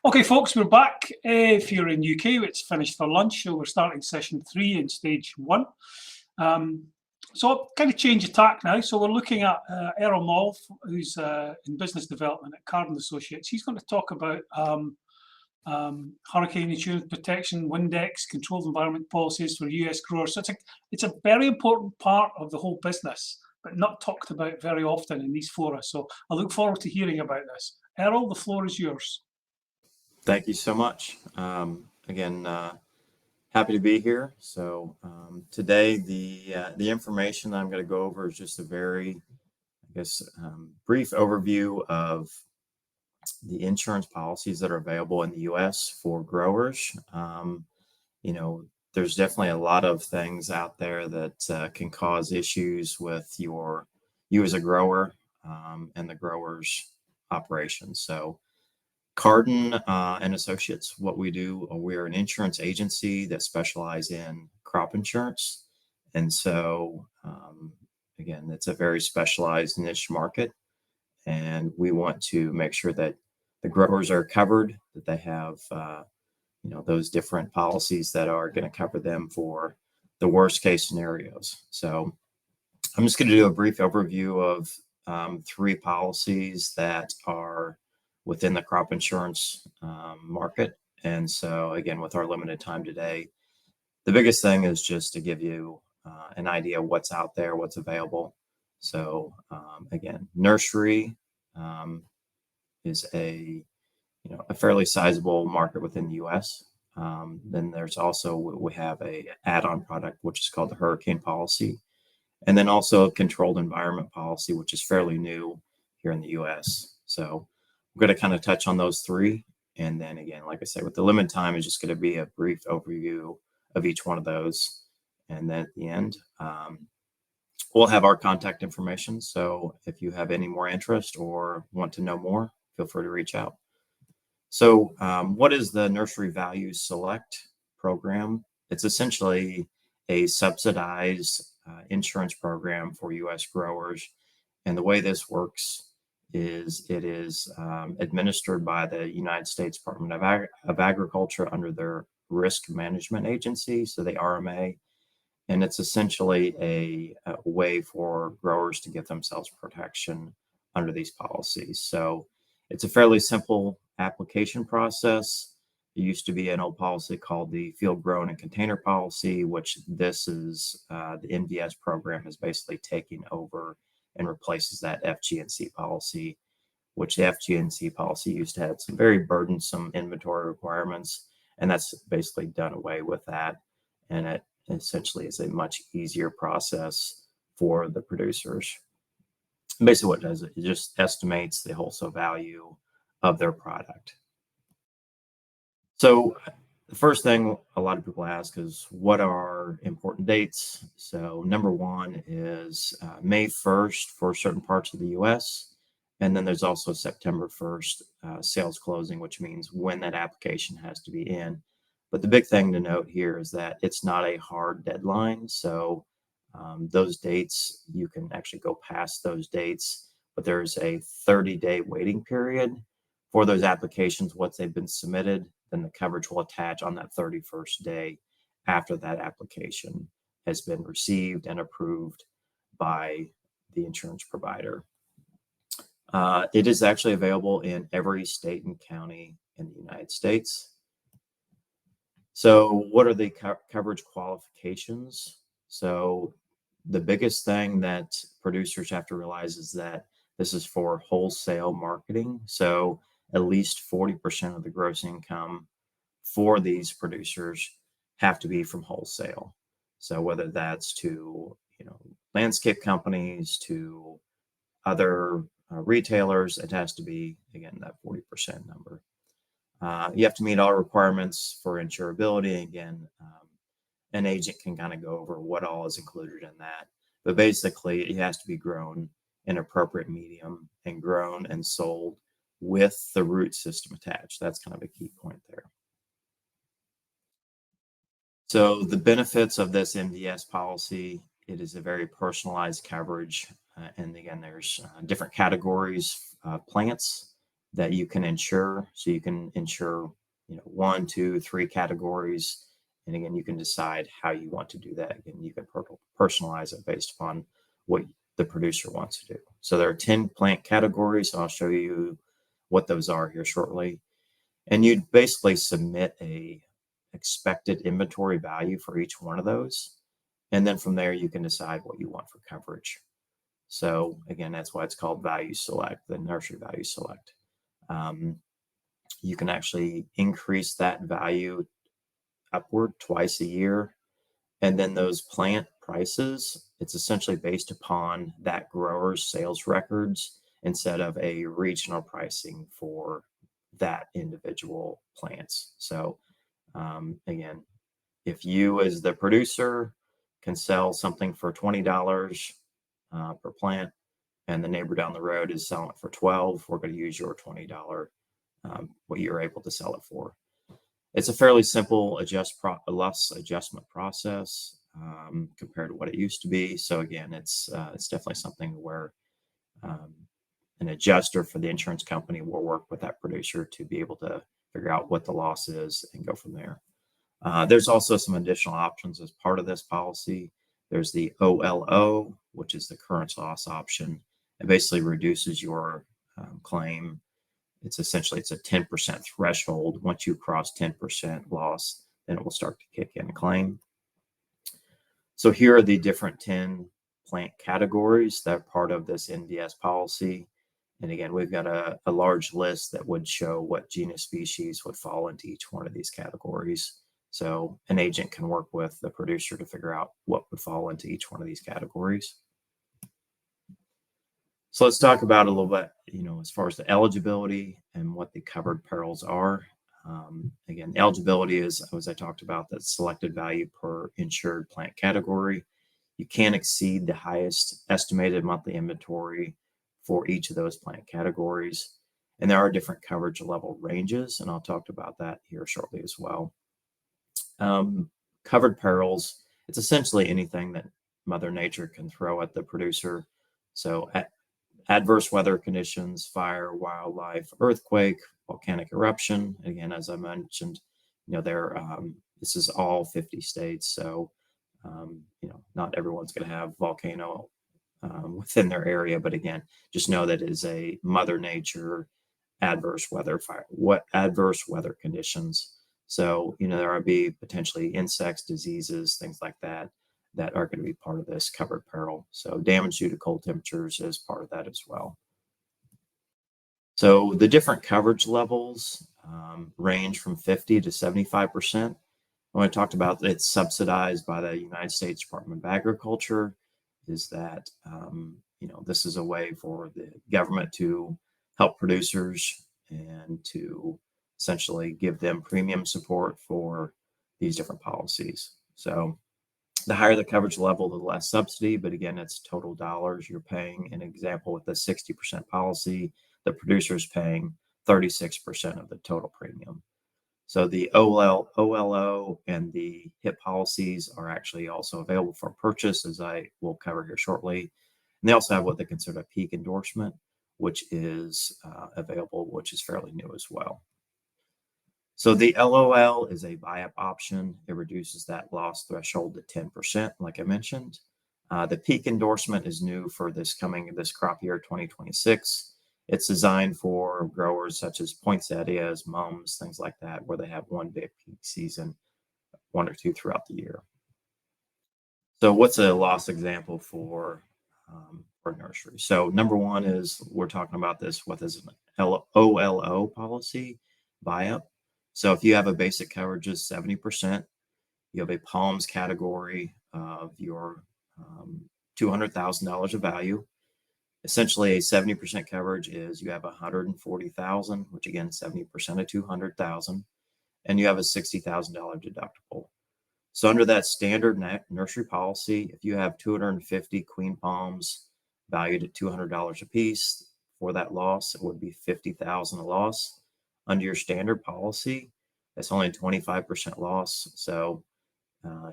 Okay, folks, we're back. If you're in UK, it's finished for lunch, so we're starting session 3 in stage 1. So I'll kind of change the tack now. So we're looking at Errol Moll, who's in business development at Carden Associates. He's going to talk about hurricane insurance protection, Windex, controlled environment policies for US growers. So it's a very important part of the whole business, but not talked about very often in these fora. So I look forward to hearing about this. Errol, the floor is yours. Thank you so much. Again, happy to be here. So today, the information that I'm going to go over is just a very, brief overview of the insurance policies that are available in the U.S. for growers. There's definitely a lot of things out there that can cause issues with you as a grower and the grower's operations. So Carden and Associates, what we do, we're an insurance agency that specializes in crop insurance. And so, again, it's a very specialized niche market. And we want to make sure that the growers are covered, that they have, those different policies that are going to cover them for the worst case scenarios. So I'm just going to do a brief overview of 3 policies that are within the crop insurance market. And so again, with our limited time today, the biggest thing is just to give you an idea of what's out there, what's available. So again, nursery is a fairly sizable market within the US. Then there's also, we have a add-on product, which is called the hurricane policy. And then also a controlled environment policy, which is fairly new here in the US. So I'm going to kind of touch on those 3. And then again, like I said, with the limited time, it's just going to be a brief overview of each one of those. And then at the end, we'll have our contact information. So if you have any more interest or want to know more, feel free to reach out. So what is the Nursery Value Select program? It's essentially a subsidized insurance program for U.S. growers. And the way this works is it is administered by the United States Department of Agriculture under their Risk Management Agency, so the RMA. And it's essentially a way for growers to give themselves protection under these policies. So it's a fairly simple application process. It used to be an old policy called the Field Grown and Container Policy, which this is the NVS program is basically taking over and replaces that FG&C policy, which the FG&C policy used to have some very burdensome inventory requirements. And that's basically done away with that. And it essentially is a much easier process for the producers. Basically what it does, it just estimates the wholesale value of their product. So the first thing a lot of people ask is, what are important dates? So number 1 is May 1st for certain parts of the US. And then there's also September 1st sales closing, which means when that application has to be in. But the big thing to note here is that it's not a hard deadline. So those dates, you can actually go past those dates, but there's a 30-day waiting period for those applications. Once they've been submitted, then the coverage will attach on that 31st day after that application has been received and approved by the insurance provider. It is actually available in every state and county in the United States. So what are the coverage qualifications? So the biggest thing that producers have to realize is that this is for wholesale marketing. So at least 40% of the gross income for these producers have to be from wholesale. So whether that's to landscape companies, to other retailers, it has to be, again, that 40% number. You have to meet all requirements for insurability. Again, an agent can kind of go over what all is included in that. But basically, it has to be grown in appropriate medium and grown and sold with the root system attached. That's kind of a key point there. So the benefits of this NVS policy, it is a very personalized coverage. And again, there's different categories of plants. that you can insure. So you can insure, 1, 2, 3 categories. And again, you can decide how you want to do that. Again, you can personalize it based upon what the producer wants to do. So there are 10 plant categories. I'll show you what those are here shortly. And you'd basically submit a expected inventory value for each one of those. And then from there, you can decide what you want for coverage. So again, that's why it's called value select, the nursery value select. You can actually increase that value upward twice a year. And then those plant prices, it's essentially based upon that grower's sales records instead of a regional pricing for that individual plants. So again, if you as the producer can sell something for $20 per plant, and the neighbor down the road is selling it for 12, we're going to use your $20, what you're able to sell it for. It's a fairly simple loss adjustment process compared to what it used to be. So again, it's definitely something where an adjuster for the insurance company will work with that producer to be able to figure out what the loss is and go from there. There's also some additional options as part of this policy. There's the OLO, which is the current loss option. It basically reduces your claim. It's a 10% threshold. Once you cross 10% loss, then it will start to kick in a claim. So here are the different 10 plant categories that are part of this NVS policy. And again, we've got a large list that would show what genus species would fall into each one of these categories. So an agent can work with the producer to figure out what would fall into each one of these categories. So let's talk about a little bit, as far as the eligibility and what the covered perils are. Again, eligibility is, as I talked about, that selected value per insured plant category. You can't exceed the highest estimated monthly inventory for each of those plant categories. And there are different coverage level ranges, and I'll talk about that here shortly as well. Covered perils, it's essentially anything that Mother Nature can throw at the producer. So adverse weather conditions, fire, wildlife, earthquake, volcanic eruption. Again, as I mentioned, this is all 50 states. So, not everyone's going to have volcano within their area. But again, just know that it is a Mother Nature adverse weather adverse weather conditions. So, there will be potentially insects, diseases, things like that are going to be part of this covered peril. So damage due to cold temperatures is part of that as well. So the different coverage levels range from 50 to 75%. When I talked about it's subsidized by the United States Department of Agriculture, is that, this is a way for the government to help producers and to essentially give them premium support for these different policies. So the higher the coverage level, the less subsidy. But again, it's total dollars you're paying. An example with the 60% policy, the producer is paying 36% of the total premium. So the OLO and the HIP policies are actually also available for purchase, as I will cover here shortly. And they also have what they consider a peak endorsement, which is available, which is fairly new as well. So the LOL is a buy-up option. It reduces that loss threshold to 10%, like I mentioned. The peak endorsement is new for this crop year, 2026. It's designed for growers such as poinsettias, mums, things like that, where they have one big peak season, one or two throughout the year. So what's a loss example for nursery? So number one is we're talking about this with as an OLO policy, buy-up. So if you have a basic coverage of 70%, you have a palms category of your $200,000 of value. Essentially, a 70% coverage is you have $140,000, which again, 70% of 200,000, and you have a $60,000 deductible. So under that standard nursery policy, if you have 250 queen palms valued at $200 a piece, for that loss, it would be $50,000 a loss. Under your standard policy, that's only a 25% loss. So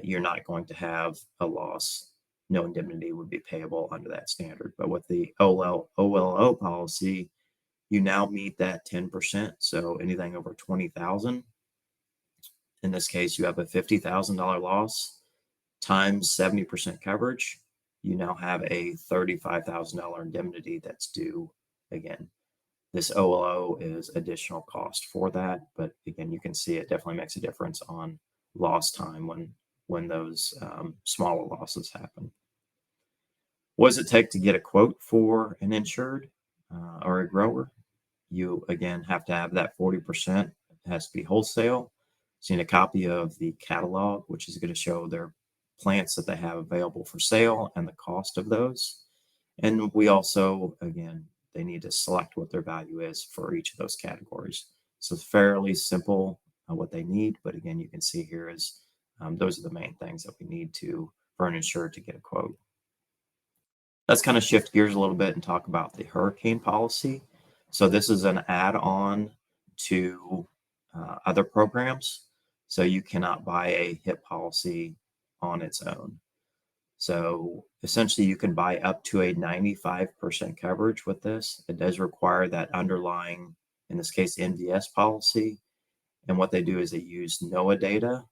you're not going to have a loss. No indemnity would be payable under that standard. But with the OLO policy, you now meet that 10%. So anything over 20,000, in this case, you have a $50,000 loss times 70% coverage. You now have a $35,000 indemnity that's due. Again, this OLO is additional cost for that, but again, you can see it definitely makes a difference on loss time when those smaller losses happen. What does it take to get a quote for an insured or a grower? You again have to have that 40%. It has to be wholesale. So you need a copy of the catalog, which is going to show their plants that they have available for sale and the cost of those. And we also, again, they need to select what their value is for each of those categories. So it's fairly simple what they need, but again, you can see here is those are the main things that we need for an insured to get a quote. Let's kind of shift gears a little bit and talk about the hurricane policy. So this is an add-on to other programs. So you cannot buy a HIP policy on its own. So essentially you can buy up to a 95% coverage with this. It does require that underlying, in this case, NVS policy. And what they do is they use NOAA data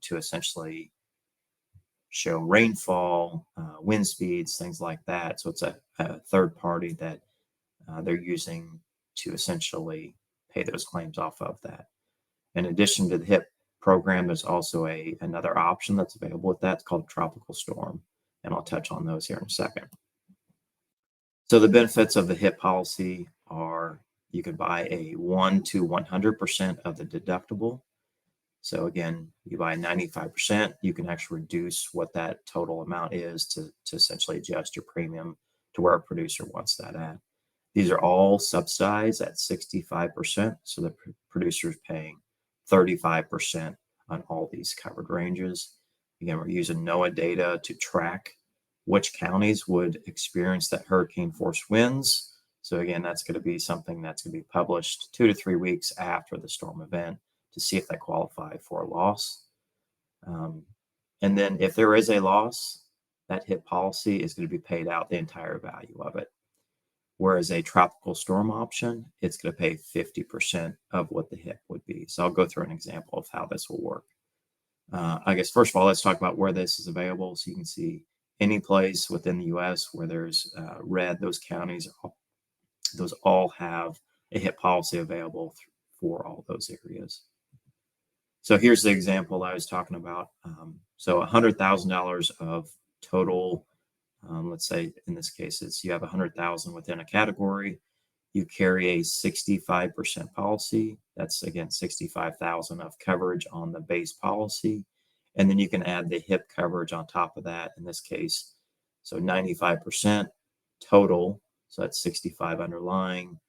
to essentially show rainfall, wind speeds, things like that. So it's a third party that they're using to essentially pay those claims off of that. In addition to the HIP program, there's also another option that's available with that. It's called tropical storm, and I'll touch on those here in a second. So the benefits of the HIP policy are you can buy a 1 to 100% of the deductible. So again, you buy 95%, you can actually reduce what that total amount is to essentially adjust your premium to where a producer wants that at. These are all subsidized at 65%, so the producer is paying 35% on all these covered ranges. Again, we're using NOAA data to track which counties would experience that hurricane force winds. So again, that's going to be something that's going to be published 2 to 3 weeks after the storm event to see if they qualify for a loss. And then if there is a loss, that HIP policy is going to be paid out the entire value of it. Whereas a tropical storm option, it's going to pay 50% of what the HIP would be. So I'll go through an example of how this will work. I guess, first of all, let's talk about where this is available. So you can see any place within the U.S. where there's red, those counties, those all have a HIP policy available for all those areas. So here's the example I was talking about. So $100,000 of total, let's say in this case, you have 100,000 within a category. You carry a 65% policy. That's again 65,000 of coverage on the base policy, and then you can add the HIP coverage on top of that. In this case, so 95% total. So that's 65 underlying,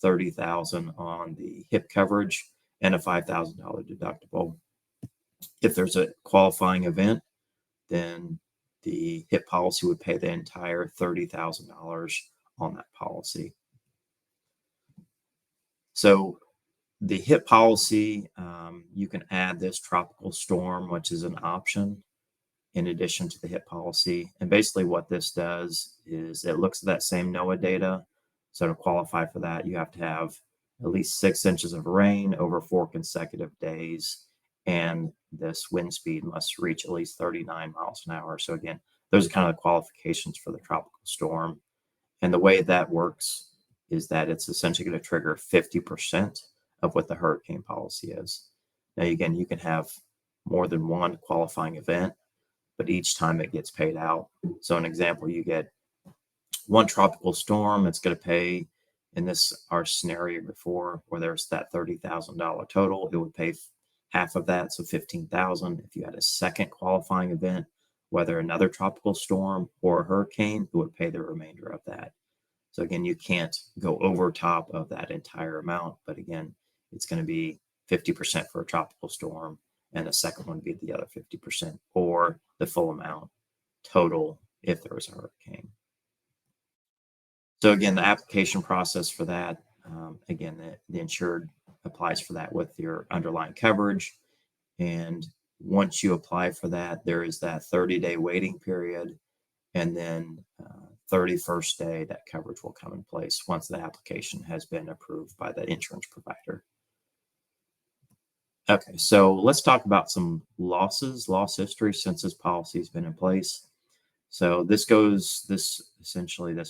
30,000 on the HIP coverage, and a $5,000 deductible. If there's a qualifying event, then the HIP policy would pay the entire $30,000 on that policy. So the HIP policy, you can add this tropical storm, which is an option in addition to the HIP policy. And basically what this does is it looks at that same NOAA data. So to qualify for that, you have to have at least 6 inches of rain over 4 consecutive days. And this wind speed must reach at least 39 miles an hour. So again, those are kind of the qualifications for the tropical storm. And the way that works is that it's essentially going to trigger 50% of what the hurricane policy is. Now, again, you can have more than one qualifying event, but each time it gets paid out. So an example, you get one tropical storm, it's going to pay, in this, our scenario before, where there's that $30,000 total, it would pay half of that, so $15,000. If you had a second qualifying event, whether another tropical storm or a hurricane, it would pay the remainder of that. So again, you can't go over top of that entire amount, but again, it's going to be 50% for a tropical storm, and the second one would be the other 50%, or the full amount total if there was a hurricane. So again, the application process for that, again, the insured applies for that with your underlying coverage. And once you apply for that, there is that 30-day waiting period. And then 31st day that coverage will come in place once the application has been approved by the insurance provider. Okay, so let's talk about some loss history since this policy has been in place. So this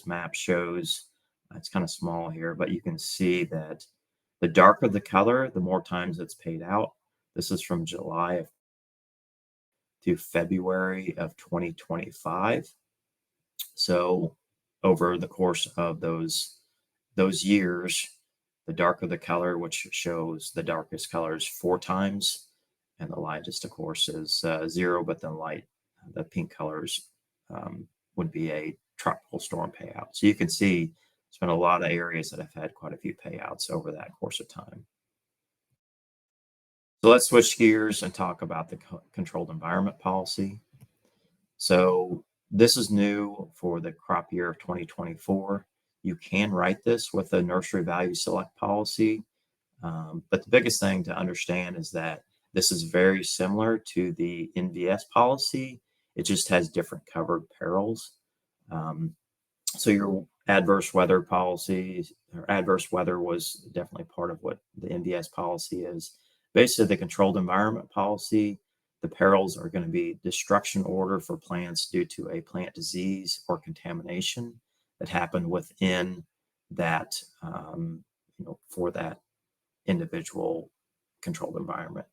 map shows, it's kind of small here, but you can see that the darker the color, the more times it's paid out. This is from July to February of 2025. So over the course of those years, the darker the color, which shows the darkest color, is 4 times, and the lightest, of course, is 0. But then the pink colors would be a tropical storm payout. So you can see there's been a lot of areas that have had quite a few payouts over that course of time. So let's switch gears and talk about the controlled environment policy. So this is new for the crop year of 2024. You can write this with a nursery value select policy. But the biggest thing to understand is that this is very similar to the NVS policy. It just has different covered perils. So your adverse weather policy, or adverse weather, was definitely part of what the NVS policy is. Basically, the controlled environment policy, the perils are going to be destruction order for plants due to a plant disease or contamination that happened within that, for that individual controlled environment.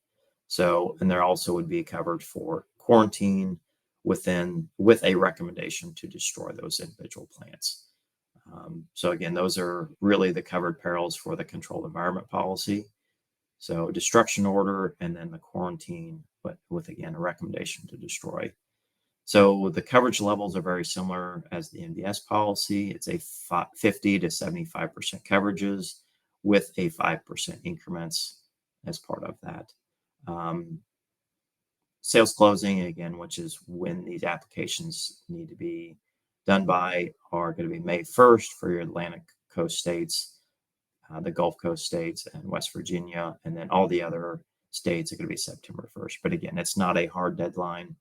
So, and there also would be covered for quarantine with a recommendation to destroy those individual plants. So again, those are really the covered perils for the controlled environment policy. So destruction order and then the quarantine, but with, again, a recommendation to destroy. So the coverage levels are very similar as the NVS policy. It's a 50 to 75% coverages with a 5% increments as part of that. Sales closing, again, which is when these applications need to be done by, are going to be May 1st for your Atlantic Coast states, the Gulf Coast states, and West Virginia, and then all the other states are going to be September 1st. But again, it's not a hard deadline.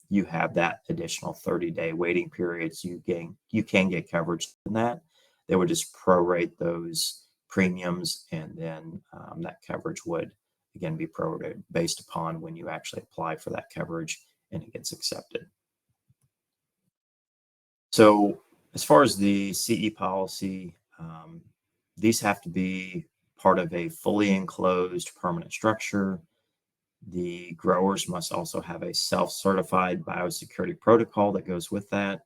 You have that additional 30-day waiting period, so you can get coverage in that. They would just prorate those premiums, and then that coverage would, again, be prorated based upon when you actually apply for that coverage and it gets accepted. So as far as the CE policy, these have to be part of a fully enclosed permanent structure. The growers must also have a self-certified biosecurity protocol that goes with that.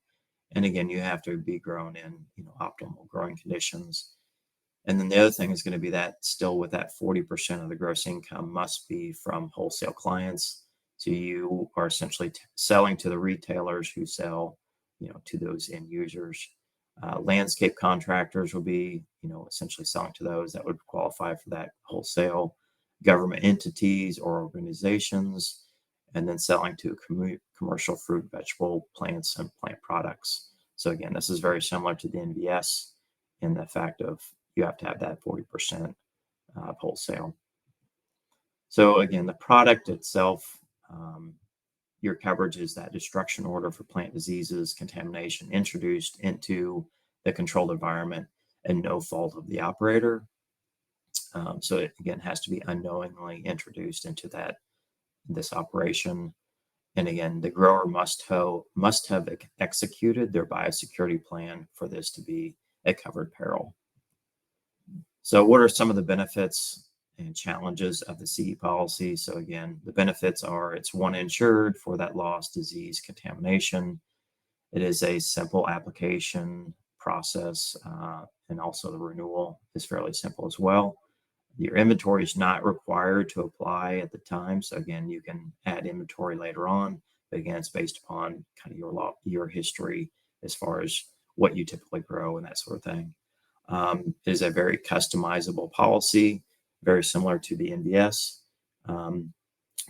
And again, you have to be grown in optimal growing conditions. And then the other thing is going to be that still with that 40% of the gross income must be from wholesale clients. So you are essentially selling to the retailers who sell, to those end users. Landscape contractors will be, essentially selling to those that would qualify for that wholesale. Government entities or organizations, and then selling to commercial fruit, vegetable, plants, and plant products. So again, this is very similar to the NVS in the fact of you have to have that 40% of wholesale. So again, the product itself, your coverage is that destruction order for plant diseases, contamination introduced into the controlled environment and no fault of the operator. So it, again, has to be unknowingly introduced into this operation. And again, the grower must have executed their biosecurity plan for this to be a covered peril. So what are some of the benefits and challenges of the CE policy? So again, the benefits are it's one insured for that loss, disease, contamination. It is a simple application process, and also the renewal is fairly simple as well. Your inventory is not required to apply at the time. So again, you can add inventory later on, but again, it's based upon kind of your history as far as what you typically grow and that sort of thing. It is a very customizable policy, very similar to the NVS.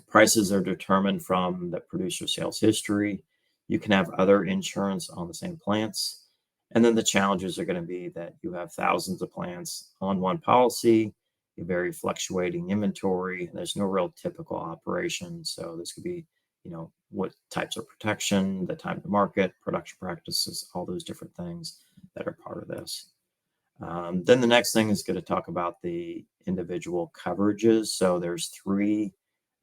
Prices are determined from the producer sales history. You can have other insurance on the same plants. And then the challenges are going to be that you have thousands of plants on one policy, a very fluctuating inventory, and there's no real typical operation. So this could be what types of protection, the time to market, production practices, all those different things that are part of this. Then the next thing is going to talk about the individual coverages. So there's 3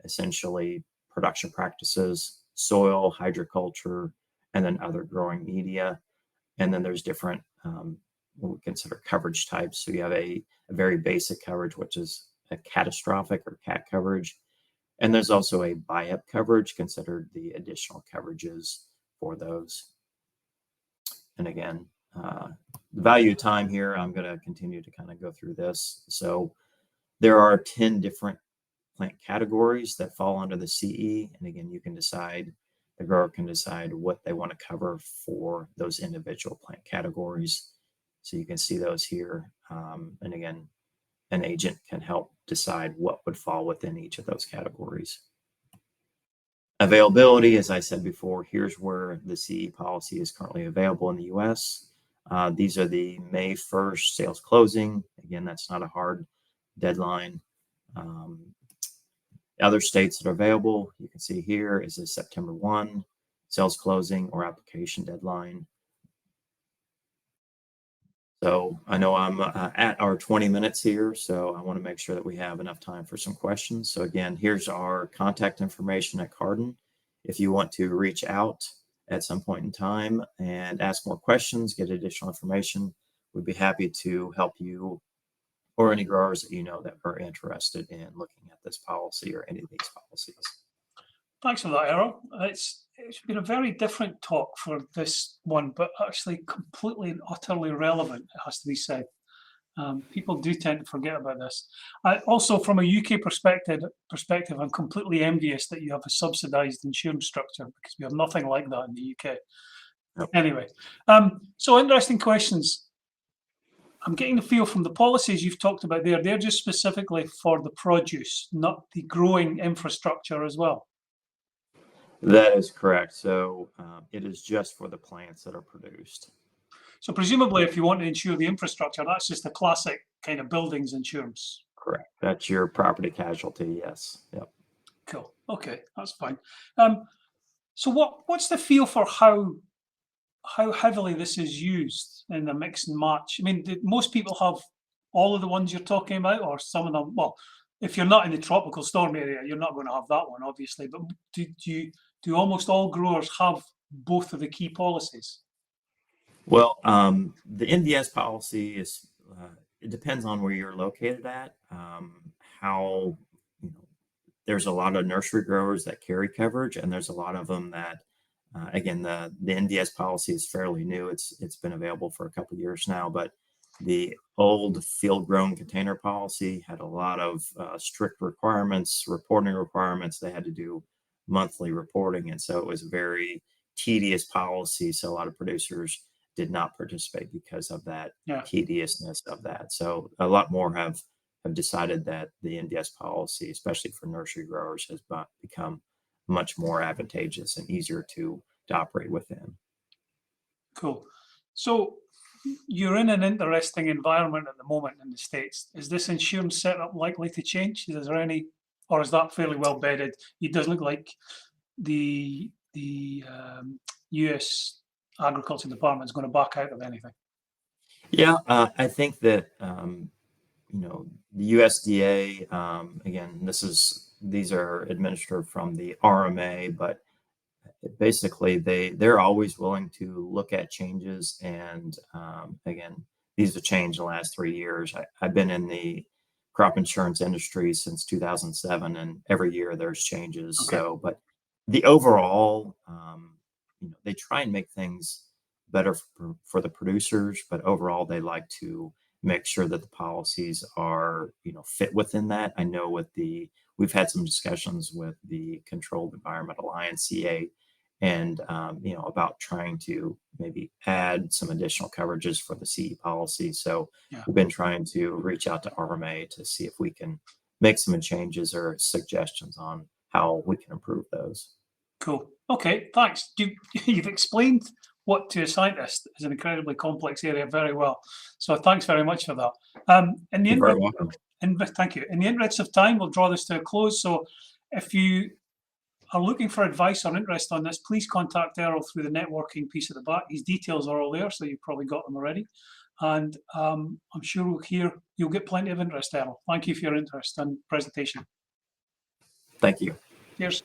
essentially production practices: soil, hydroculture, and then other growing media. And then there's different what we consider coverage types. So you have a very basic coverage, which is a catastrophic or CAT coverage. And there's also a buy-up coverage, considered the additional coverages for those. And again, the value of time here, I'm going to continue to kind of go through this. So there are 10 different plant categories that fall under the CE. And again, you can decide, the grower can decide what they want to cover for those individual plant categories. So you can see those here. And again, an agent can help decide what would fall within each of those categories. Availability, as I said before, here's where the CE policy is currently available in the US. These are the May 1st sales closing. Again, that's not a hard deadline. Other states that are available, you can see here, is a September 1 sales closing or application deadline. So I know I'm at our 20 minutes here, so I want to make sure that we have enough time for some questions. So again, here's our contact information at Cardin. If you want to reach out at some point in time and ask more questions, get additional information, we'd be happy to help you or any growers that you know that are interested in looking at this policy or any of these policies. Thanks for that, Errol. It's been a very different talk for this one, but actually completely and utterly relevant, it has to be said. People do tend to forget about this. Also, from a UK perspective, I'm completely envious that you have a subsidised insurance structure, because we have nothing like that in the UK. Yep. Anyway, so interesting questions. I'm getting the feel from the policies you've talked about there, they're just specifically for the produce, not the growing infrastructure as well. That is correct. So it is just for the plants that are produced. So presumably, if you want to insure the infrastructure, that's just a classic kind of buildings insurance. Correct. That's your property casualty. Yes. Yep. Cool. Okay, that's fine. So what's the feel for how heavily this is used in the mix and match? I mean, did most people have all of the ones you're talking about, or some of them? Well, if you're not in the tropical storm area, you're not going to have that one, obviously. But do almost all growers have both of the key policies? Well, the NVS policy is, it depends on where you're located at. There's a lot of nursery growers that carry coverage, and there's a lot of them that, again, the NVS policy is fairly new. It's been available for a couple of years now, but the old field-grown container policy had a lot of strict requirements, reporting requirements. They had to do monthly reporting, and so it was a very tedious policy. So a lot of producers did not participate because of that tediousness of that. So a lot more have decided that the NVS policy, especially for nursery growers, has become much more advantageous and easier to operate within. Cool. So you're in an interesting environment at the moment in the States. Is this insurance setup likely to change? Is there any, or is that fairly well bedded? It does look like the US Agriculture Department is going to back out of anything. Yeah, I think that the USDA, again, these are administered from the RMA, but basically they're always willing to look at changes. And again, these have changed in the last 3 years. I've been in the crop insurance industry since 2007, and every year there's changes. Okay. So, but the overall, they try and make things better for the producers, but overall they like to make sure that the policies are, fit within that. I know we've had some discussions with the Controlled Environment Alliance, CA, and about trying to maybe add some additional coverages for the CE policy. So we've been trying to reach out to RMA to see if we can make some changes or suggestions on how we can improve those. Cool. Okay, thanks. You've explained what to a scientist is an incredibly complex area very well. So thanks very much for that. You're very welcome. Thank you. In the interest of time, we'll draw this to a close. So if you are looking for advice or interest on this, please contact Errol through the networking piece at the back. His details are all there, so you've probably got them already. And I'm sure you'll get plenty of interest, Errol. Thank you for your interest and presentation. Thank you. Cheers.